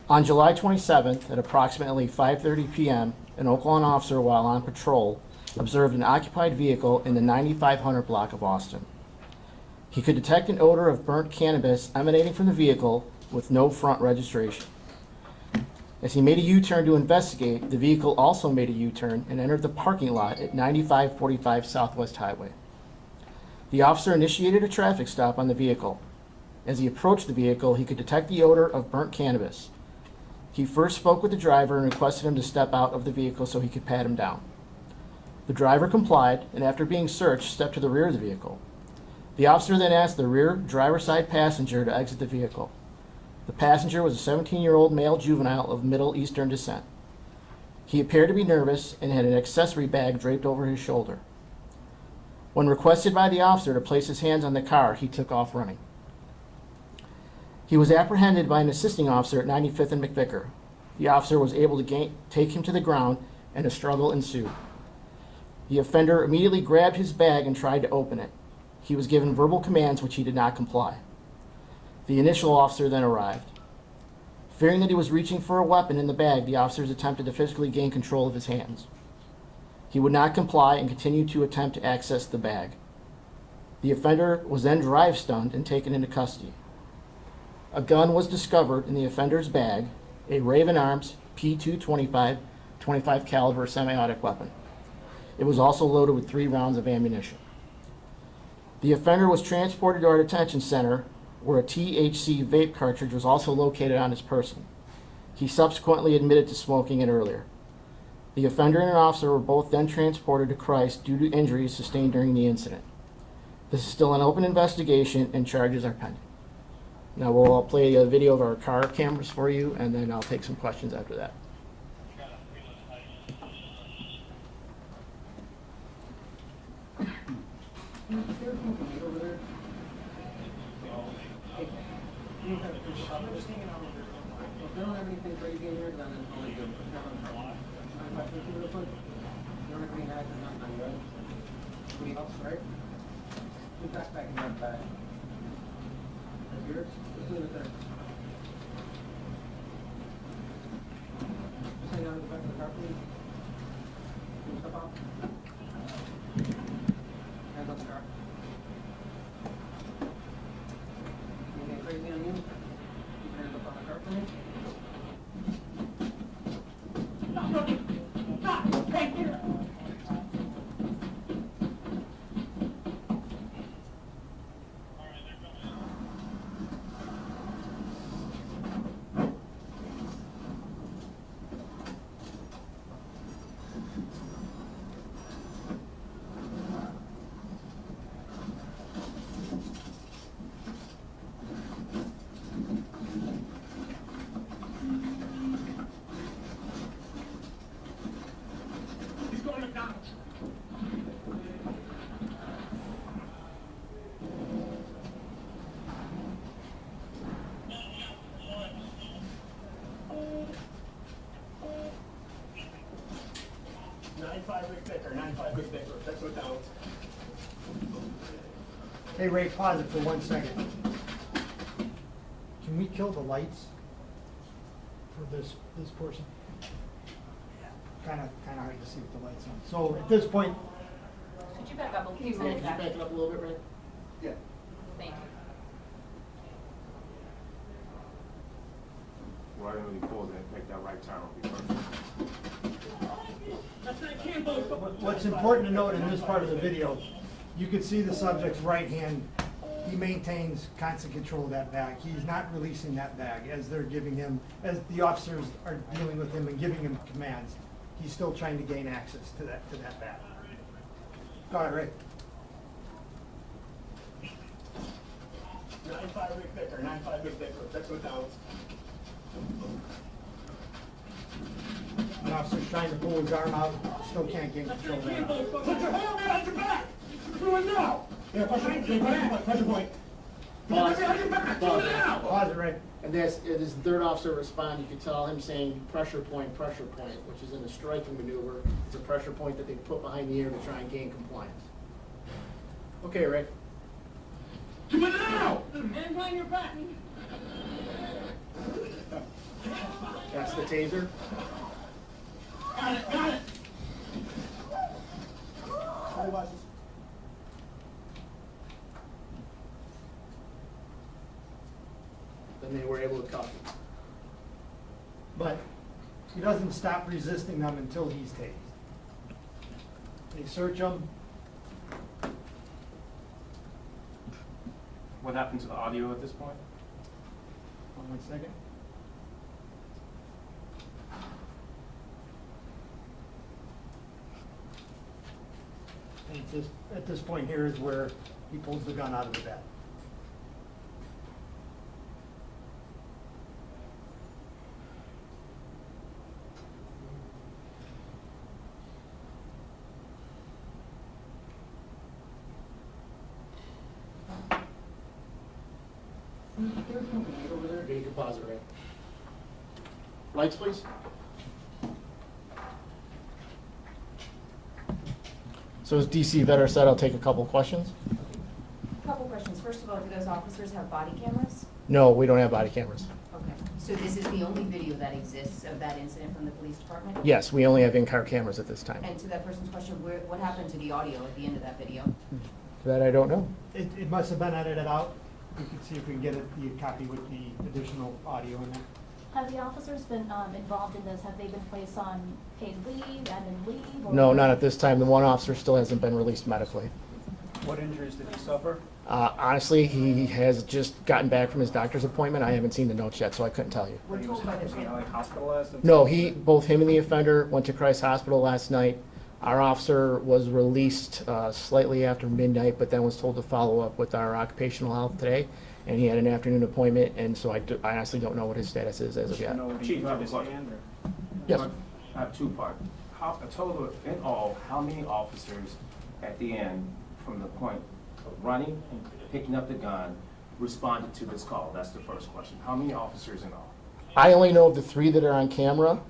On July 27th at approximately 5:30 p.m., an Oaklawn officer, while on patrol, observed an occupied vehicle in the 9500 block of Austin. He could detect an odor of burnt cannabis emanating from the vehicle with no front registration. As he made a U-turn to investigate, the vehicle also made a U-turn and entered the parking lot at 9545 Southwest Highway. The officer initiated a traffic stop on the vehicle. As he approached the vehicle, he could detect the odor of burnt cannabis. He first spoke with the driver and requested him to step out of the vehicle so he could pat him down. The driver complied, and after being searched, stepped to the rear of the vehicle. The officer then asked the rear driver's side passenger to exit the vehicle. The passenger was a 17-year-old male juvenile of Middle Eastern descent. He appeared to be nervous and had an accessory bag draped over his shoulder. When requested by the officer to place his hands on the car, he took off running. He was apprehended by an assisting officer at 95th and McVicker. The officer was able to take him to the ground, and a struggle ensued. The offender immediately grabbed his bag and tried to open it. He was given verbal commands which he did not comply. The initial officer then arrived. Fearing that he was reaching for a weapon in the bag, the officers attempted to physically gain control of his hands. He would not comply and continued to attempt to access the bag. The offender was then drive-stunned and taken into custody. A gun was discovered in the offender's bag, a Raven Arms P225 .25 caliber semi-automatic weapon. It was also loaded with 3 rounds of ammunition. The offender was transported to our detention center, where a THC vape cartridge was also located on his person. He subsequently admitted to smoking it earlier. The offender and an officer were both then transported to Christ due to injuries sustained during the incident. This is still an open investigation and charges are pending. Now we'll play a video of our car cameras for you, and then I'll take some questions after that. If they don't have anything crazy in here, then it's only good. You don't have any knives or nothing on you, right? Anybody else, right? Put that back in that bag. That's yours? Just leave it there. Just hang on to the back of the car, please. Can you step out? Hands on the car. Anything crazy on you? Keep your hands up on the car for me. Hey Ray, pause it for 1 second. Can we kill the lights for this portion? Kind of hard to see with the lights on. So at this point, Could you back up a little? Can you back it up a little bit, Ray? yeah. Thank you. Right when you pull that, make that right turn will be perfect. What's important to note in this part of the video, you can see the subject's right hand. He maintains constant control of that bag. He's not releasing that bag as they're giving him, as the officers are dealing with him and giving him commands. He's still trying to gain access to that bag. Go ahead, Ray. 9-5 Rick Vicker, 9-5 Rick Vicker, that's what down. The officer's trying to pull his arm out, still can't gain control of that. Put your hand behind your back! Do it now! Yeah, pressure point. Pause. Behind your back, do it now! Pause it, Ray. And as the third officer responded, you could tell him saying pressure point, which is in a striking maneuver. It's a pressure point that they put behind the ear to try and gain compliance. Okay, Rick. Do it now! Hands behind your back. That's the taser. Got it, got it. Then they were able to cuff him. But he doesn't stop resisting them until he's tased. They search him. What happened to the audio at this point? Hold on 1 second. And it's just, at this point here is where he pulls the gun out of the bag. There's something right over there. Get a composite ray. Lights, please. So as DC Vetter said, I'll take a couple of questions. Couple questions. First of all, do those officers have body cameras? No, we don't have body cameras. Okay. So this is the only video that exists of that incident from the police department? Yes, we only have in-car cameras at this time. And to that person's question, what happened to the audio at the end of that video? That I don't know. It must have been edited out. We can see if we can get the copy with the additional audio in there. Have the officers been involved in this? Have they been placed on paid leave, admin leave? Or No, not at this time. The one officer still hasn't been released medically. What injuries did he suffer? Honestly, he has just gotten back from his doctor's appointment. I haven't seen the notes yet, so I couldn't tell you. We're He was told by the like hospitalized? and- No, both him and the offender went to Christ Hospital last night. Our officer was released slightly after midnight, but then was told to follow up with our occupational health today. And he had an afternoon appointment, and so I honestly don't know what his status is as of yet. You know what he Chief, I have injured a his question. hand or? Yes. I have two parts. A total, in all, how many officers at the end, from the point of running and picking up the gun, responded to this call? That's the first question. How many officers in all? I only know of the 3 that are on camera.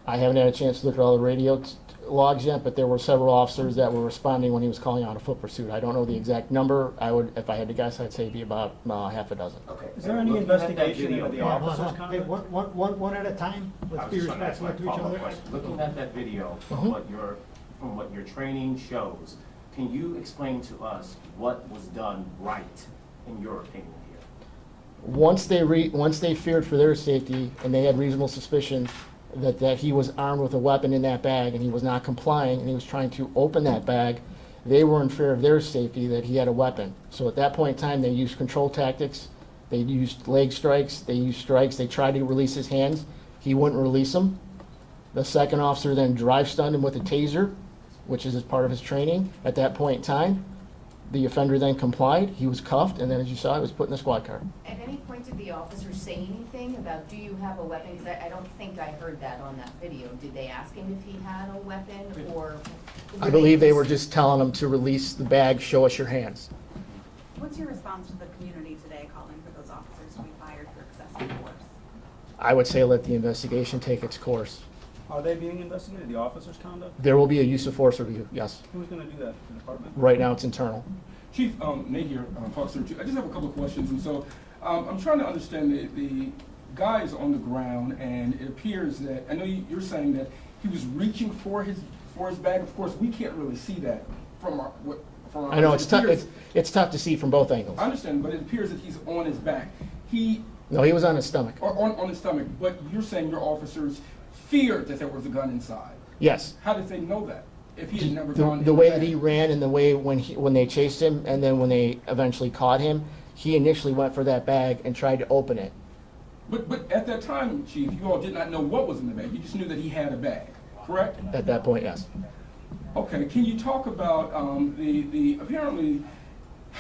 I haven't had a chance to look at all the radio logs yet, but there were several officers that were responding when he was calling out a foot pursuit. I don't know the exact number. If I had to guess, I'd say it'd be about half a dozen. Okay. Is there any Looking at that investigation video, into the Hold on, officer's hold on. Hey, conduct? one at a time. I Let's was be just trying to ask respectful my to each follow-up other. question. Looking at that video, from what your training shows, can you explain to us what was done right, in your opinion here? Once they feared for their safety and they had reasonable suspicion that he was armed with a weapon in that bag and he was not complying and he was trying to open that bag, they were in fear of their safety that he had a weapon. So at that point in time, they used control tactics. They used leg strikes. They used strikes. They tried to release his hands. He wouldn't release them. The second officer then drive stunned him with a taser, which is as part of his training. At that point in time, the offender then complied. He was cuffed, and then, as you saw, he was put in the squad car. At any point did the officer say anything about, do you have a weapon? Because I don't think I heard that on that video. Did they ask him if he had a weapon or? I believe they were just telling him to release the bag, show us your hands. What's your response to the community today calling for those officers to be fired for excessive force? I would say let the investigation take its course. Are they being investigated, the officer's conduct? There will be a use of force review, yes. Who's gonna do that, the department? Right now, it's internal. Chief, Nate here, Fox 32. I just have a couple of questions, and so I'm trying to understand the guy is on the ground, and it appears that, I know you're saying that he was reaching for his bag. Of course, we can't really see that from our I know, it's it tough, appears- it's tough to see from both angles. I understand, but it appears that he's on his back. No, he was on his stomach. Or on his stomach, but you're saying your officers feared that there was a gun inside. Yes. How did they know that? If he had never gone in The way bag? that he ran and the way when they chased him and then when they eventually caught him, he initially went for that bag and tried to open it. But at that time, Chief, you all did not know what was in the bag. You just knew that he had a bag, correct? At that point, yes. Okay, can you talk about the apparently,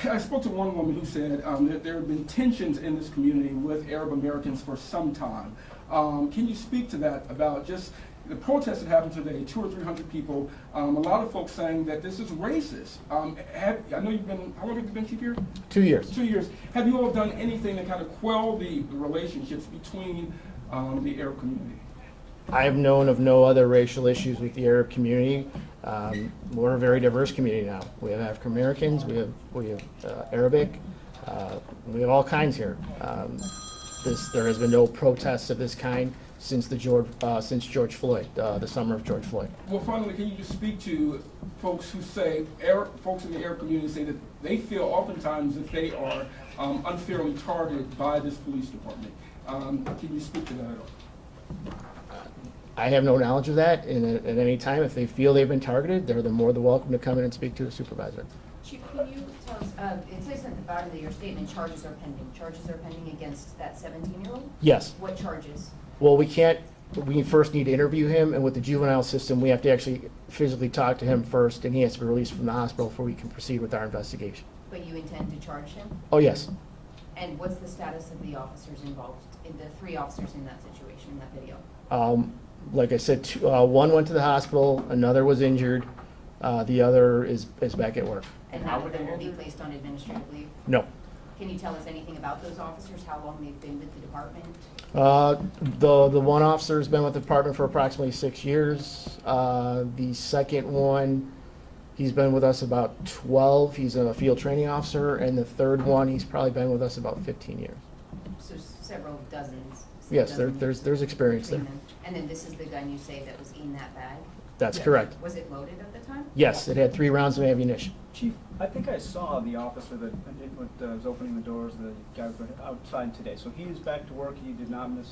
I spoke to one woman who said that there have been tensions in this community with Arab Americans for some time. Can you speak to that, about just the protests that happened today, 200 or 300 people, a lot of folks saying that this is racist. I know you've been, how long have you been Chief here? 2 years. 2 years. Have you all done anything to kind of quell the relationships between the Arab community? I have known of no other racial issues with the Arab community. We're a very diverse community now. We have African Americans, we have Arabic, we have all kinds here. There has been no protests of this kind since George Floyd, the summer of George Floyd. Well, finally, can you just speak to folks who say, folks in the Arab community say that they feel oftentimes that they are unfairly targeted by this police department? Can you speak to that at all? I have no knowledge of that, and at any time, if they feel they've been targeted, they're more than welcome to come in and speak to a supervisor. Chief, can you tell us, it says at the bottom of your statement, charges are pending. Charges are pending against that 17-year-old? Yes. What charges? Well, we first need to interview him, and with the juvenile system, we have to actually physically talk to him first, and he has to be released from the hospital before we can proceed with our investigation. But you intend to charge him? Oh, yes. And what's the status of the officers involved, the 3 officers in that situation, in that video? Like I said, one went to the hospital, another was injured, the other is back at work. And none of them will be placed on administrative leave? No. Can you tell us anything about those officers, how long they've been with the department? The one officer has been with the department for approximately 6 years. The second one, he's been with us about 12. He's a field training officer. And the third one, he's probably been with us about 15 years. So several dozens? Yes, there's experience there. between them. And then this is the gun you say that was in that bag? That's correct. Was it loaded at the time? Yes, it had 3 rounds of ammunition. Chief, I think I saw the officer that was opening the doors, the guy was outside today. So he is back to work, he did not miss,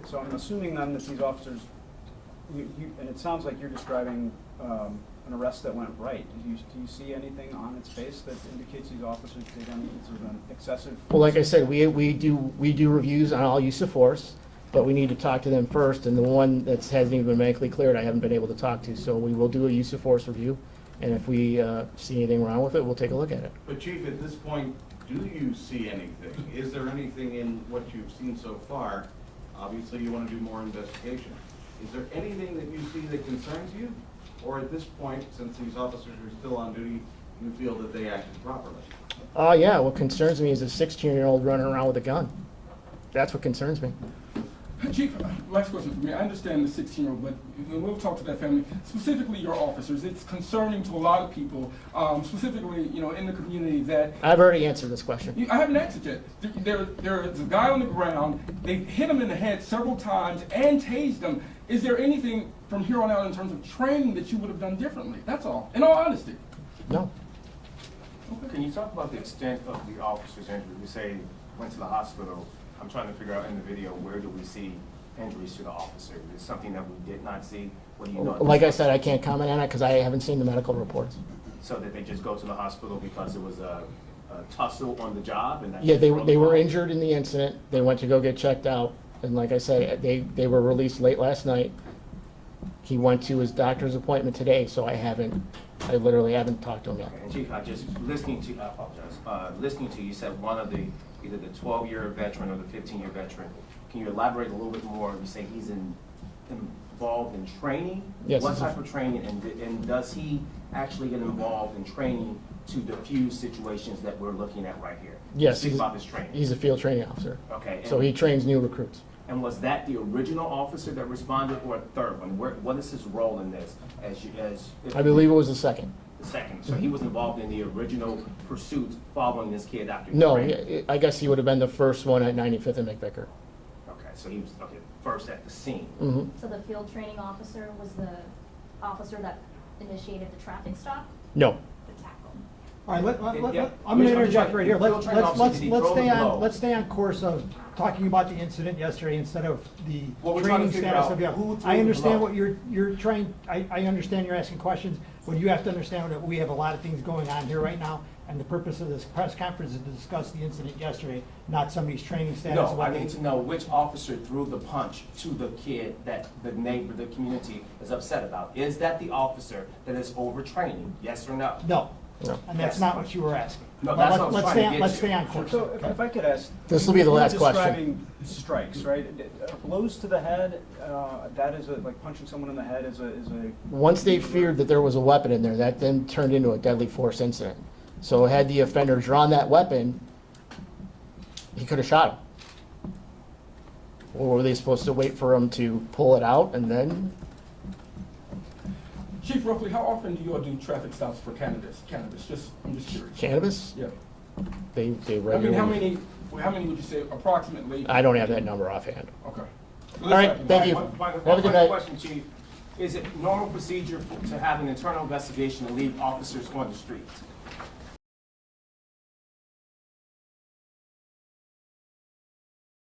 so I'm assuming then that these officers, and it sounds like you're describing an arrest that went right. Do you see anything on its face that indicates these officers did any sort of an excessive? Well, like I said, we do reviews on all use of force, but we need to talk to them first, and the one that hasn't even been medically cleared, I haven't been able to talk to. So we will do a use of force review, and if we see anything wrong with it, we'll take a look at it. But Chief, at this point, do you see anything? Is there anything in what you've seen so far? Obviously, you want to do more investigation. Is there anything that you see that concerns you? Or at this point, since these officers are still on duty, you feel that they acted properly? Yeah, what concerns me is a 16-year-old running around with a gun. That's what concerns me. Chief, last question for me. I understand the 16-year-old, but we'll talk to that family. Specifically, your officers. It's concerning to a lot of people, specifically, in the community that. I've already answered this question. I haven't answered yet. There's a guy on the ground. They hit him in the head several times and tased him. Is there anything from here on out in terms of training that you would have done differently? That's all. In all honesty. No. Can you talk about the extent of the officer's injury? You say went to the hospital. I'm trying to figure out in the video, where do we see injuries to the officer? Is it something that we did not see? What do you know? Like I said, I can't comment on it because I haven't seen the medical reports. So that they just go to the hospital because it was a tussle on the job? And that Yeah, just they broke were down? injured in the incident. They went to go get checked out. And like I said, they were released late last night. He went to his doctor's appointment today, so I literally haven't talked to him yet. Okay, and Chief, I apologize. Listening to you, you said one of either the 12-year veteran or the 15-year veteran. Can you elaborate a little bit more? You say he's involved in training? Yes. What type of training, and does he actually get involved in training to diffuse situations that we're looking at right here? Yes. Speak about his training. He's a field training officer. Okay. So he trains new recruits. And was that the original officer that responded, or a third one? What is his role in this? I believe it was the second. The second. So he was involved in the original pursuit following this kid after he No, ran. I guess he would have been the first one at 95th and McVicker. Okay, so he was first at the scene. Mm-hmm. So the field training officer was the officer that initiated the traffic stop, No. the tackle? All right, Yeah. I'm gonna Which- interject right here. the field training officer, did he throw the blow? Let's stay on course of talking about the incident yesterday instead of the Well, we're trying to training figure status out of the. who threw I the understand blow. what you're trying, I understand you're asking questions, but you have to understand that we have a lot of things going on here right now, and the purpose of this press conference is to discuss the incident yesterday, not somebody's training status. No, I need to know which officer threw the punch to the kid that the neighbor, the community is upset about. Is that the officer that is overtraining? Yes or no? No, No. and that's not what you were asking. No, But that's what I was let's trying stay to on- get Let's to. stay on course. So if I could ask. This will be the you're last question. Describing strikes, right? Blows to the head, that is like punching someone in the head is a. Once they feared that there was a weapon in there, that then turned into a deadly force incident. So had the offender drawn that weapon, he could have shot him. Or were they supposed to wait for him to pull it out and then? Chief, roughly, how often do you all do traffic stops for cannabis? I'm just curious. Cannabis? Yeah. They I mean, regularly. how many would you say approximately? I don't have that number offhand. Okay. All right, thank you. Have a good night. Question, Chief. Is it normal procedure to have an internal investigation and leave officers on the streets?